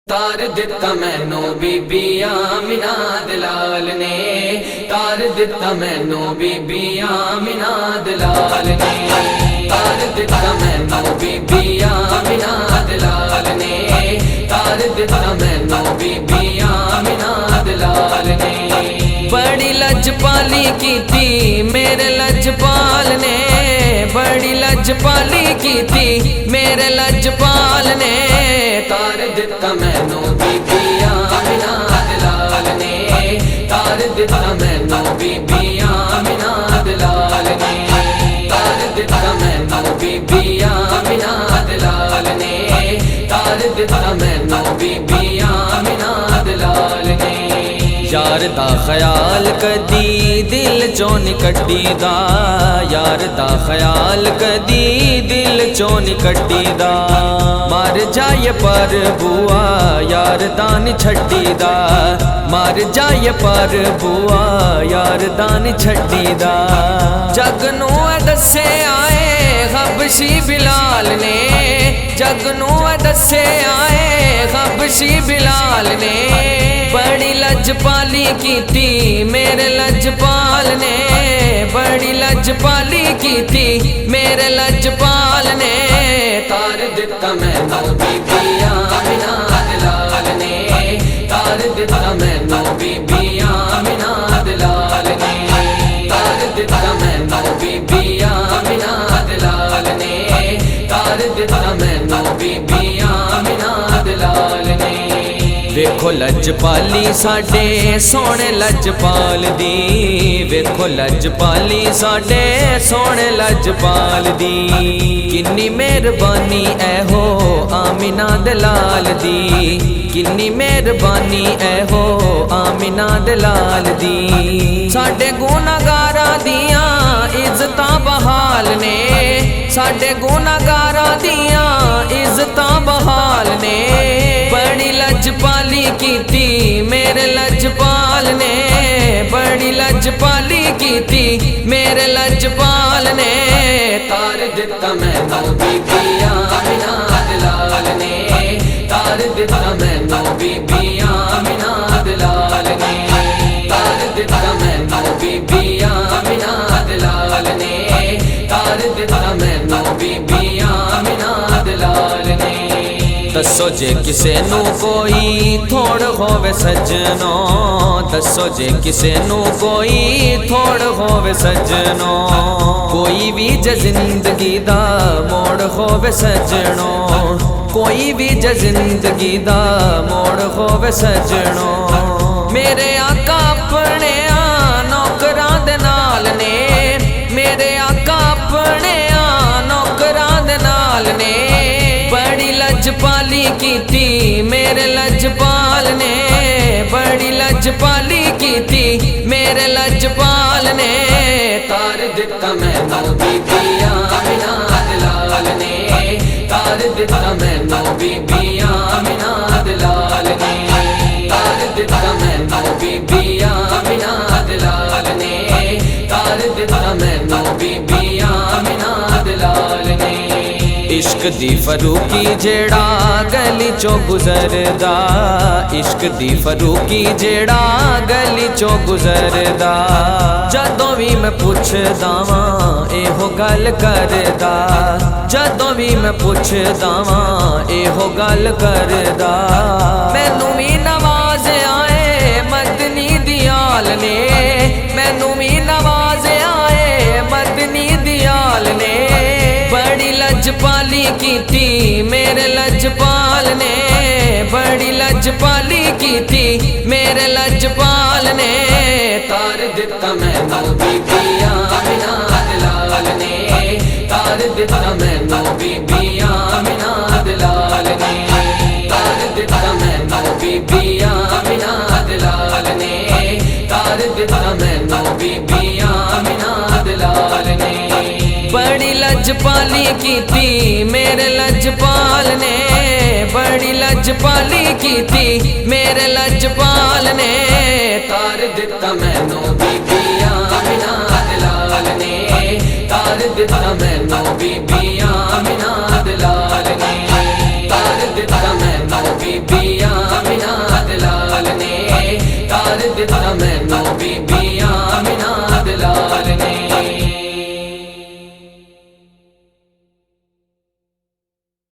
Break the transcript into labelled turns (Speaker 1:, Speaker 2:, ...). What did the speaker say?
Speaker 1: तार दिता मैनू बीबी आमिना दलाल ने, तार दिता मैनू बीबी आमिना दलाल ने, तार दिता मैनू बीबी आमिना दलाल ने, तार दिता मैनू बीबी आमिना दलाल ने। बड़ी लजपाली कीती मेरे लजपाल ने, बड़ी लजपाली कीती मेरे लजपाल ने, तार दिता मैनू बीबी आमिना दलाल ने, तार दिता मैनू बीबी आमिना दलाल ने, तार दिता मैनू बीबी आमिना दलाल ने, तार दिता मैनू बीबी आमिना दलाल ने। यार दा ख्याल कदी दिल चों नी कड्डीदा, यार दा ख्याल कदी दिल चों नी कड्डीदा, मर जाए पर बुआ यार दा नी छड्डीदा, मर जाए पर बुआ यार दा नी छड्डीदा। जग नू दसे आए हबशी बिलाल ने, जग नू दसे आए हबशी बिलाल ने, बड़ी लजपाली कीती मेरे लजपाल ने, बड़ी लजपाली कीती मेरे लजपाल ने, तार दिता मैनू बीबी आमिना दलाल ने, तार दिता मैनू बीबी आमिना दलाल ने, तार दिता मैनू बीबी आमिना दलाल ने, तार दिता मैनू बीबी आमिना दलाल ने। वेखो लजपाली साडे सोहणे लजपाल दी, वेखो लजपाली साडे सोहणे लजपाल दी, किन्नी मेहरबानी ऐहो आमिना दलाल दी, किन्नी मेहरबानी ऐहो आमिना दलाल दी। साडे गुनाहगारां दियां इज्जतां बहाल ने, साडे गुनाहगारां दियां इज्जतां बहाल ने, बड़ी लजपाली कीती मेरे लजपाल ने, बड़ी लजपाली कीती मेरे लजपाल ने, तार दिता मैनू बीबी आमिना दलाल ने, तार दिता मैनू बीबी आमिना दलाल ने, तार दिता मैनू बीबी आमिना दलाल ने, तार दिता मैनू बीबी आमिना दलाल ने। दसो जे किसे नू कोई थोड़ होवे सजनो, दसो जे किसे नू कोई थोड़ होवे सजनो, कोई भी जिंदगी दा मोड़ होवे सजनो, कोई भी जिंदगी दा मोड़ होवे सजनो। मेरे आका अपने नौकरां दे नाल ने, मेरे आका अपने नौकरां दे नाल ने, बड़ी लजपाली कीती मेरे लजपाल ने, बड़ी लजपाली कीती मेरे लजपाल ने, तार दिता मैनू बीबी आमिना दलाल ने, तार दिता मैनू बीबी आमिना दलाल ने, तार दिता मैनू बीबी आमिना दलाल ने, तार दिता मैनू बीबी आमिना दलाल ने। इश्क दी फरूकी जेड़ा गली चो गुजरदा, इश्क दी फरूकी जेड़ा गली चो गुजरदा, जदों भी मैं पुछदा वां एहो गल करदा, जदों भी मैं पुछदा वां एहो गल करदा। मैनू भी नवाज आए मदनी दियाल ने, मैनू भी नवाज आए मदनी दियाल ने, बड़ी लजपाली कीती मेरे लजपाल ने, बड़ी लजपाली कीती मेरे लजपाल ने, तार दिता मैनू बीबी आमिना दलाल ने, तार दिता मैनू बीबी आमिना दलाल ने, तार दिता मैनू बीबी आमिना दलाल ने, तार दिता मैनू बीबी आमिना दलाल ने। बड़ी लजपाली कीती मेरे लजपाल ने, बड़ी लजपाली कीती मेरे लजपाल ने, तार दिता मैनू बीबी आमिना दलाल ने, तार दिता मैनू बीबी आमिना दलाल ने, तार दिता मैनू बीबी बीबी